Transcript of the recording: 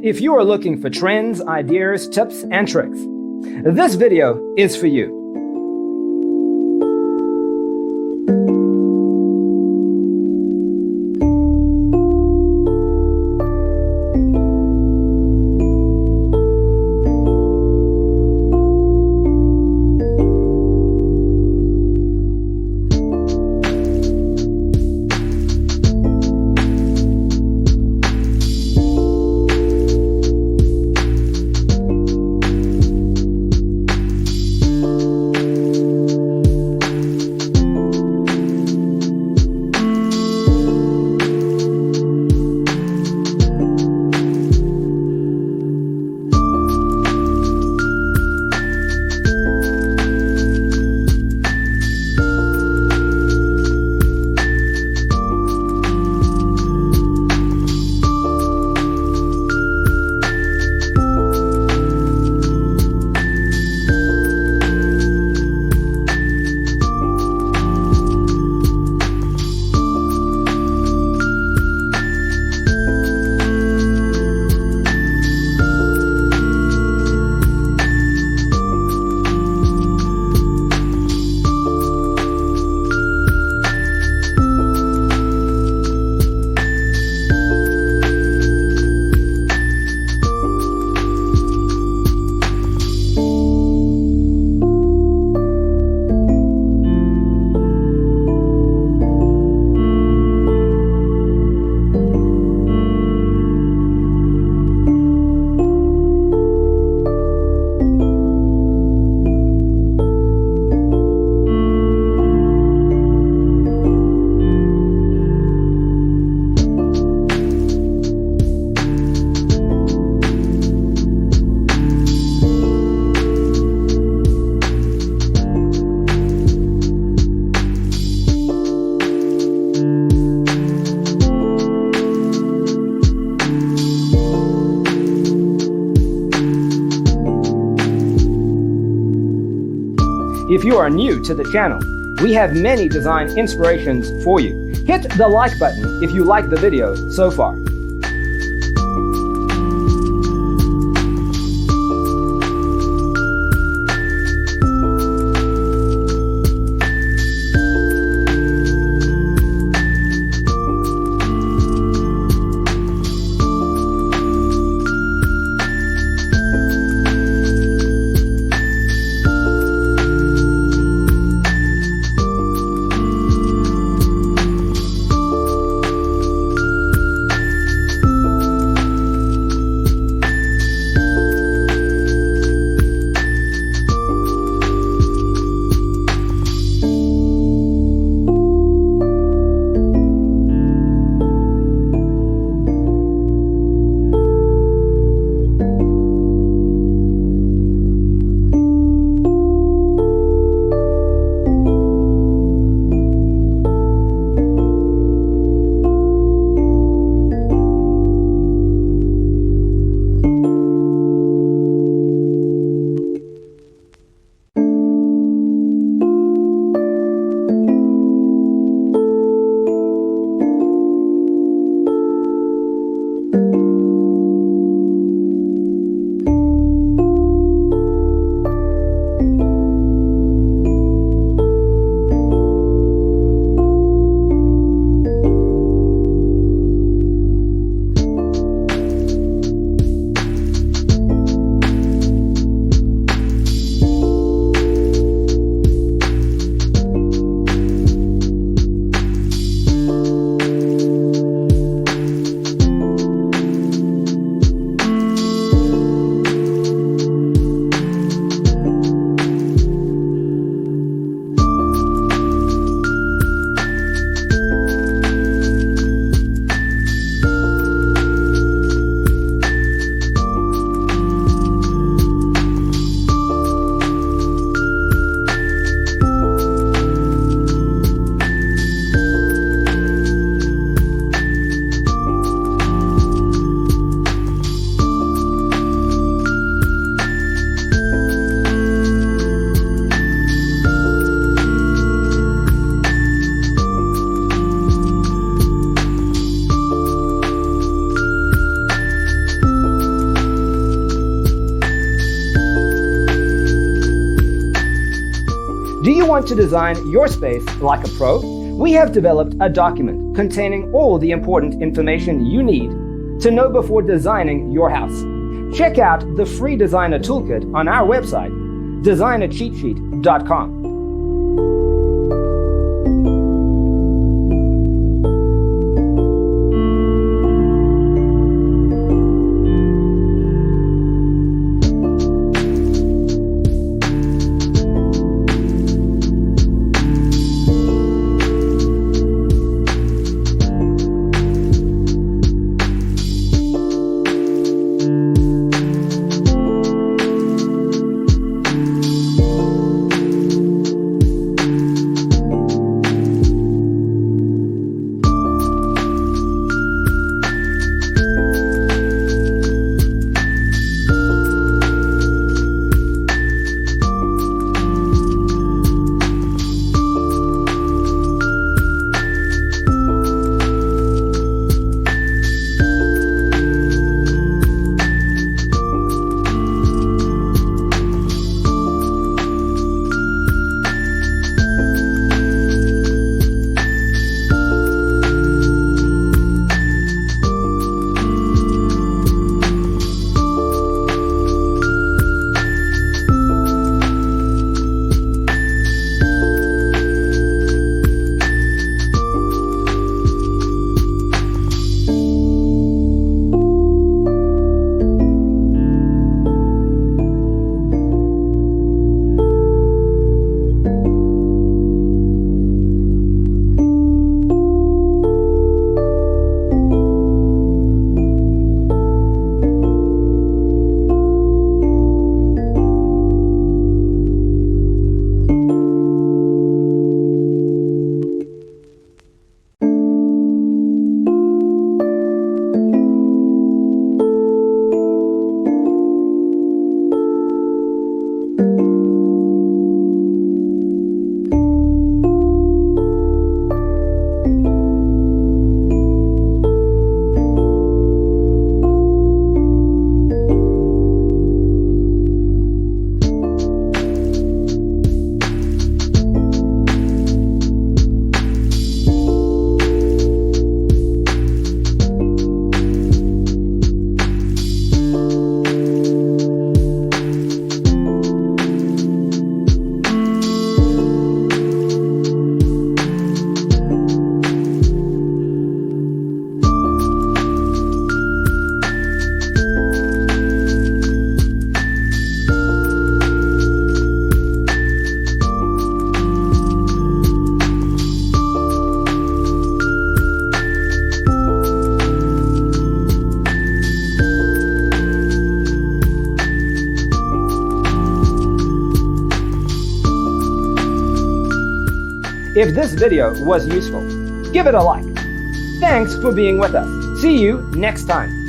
If you are looking for trends, ideas, tips, and tricks, this video is for you. If you are new to the channel, we have many design inspirations for you. Hit the like button if you like the video so far. want to design your space like a pro? We have developed a document containing all the important information you need to know before designing your house. Check out the free designer toolkit on our website, designercheatsheet.com. If this video was useful, give it a like. Thanks for being with us. See you next time.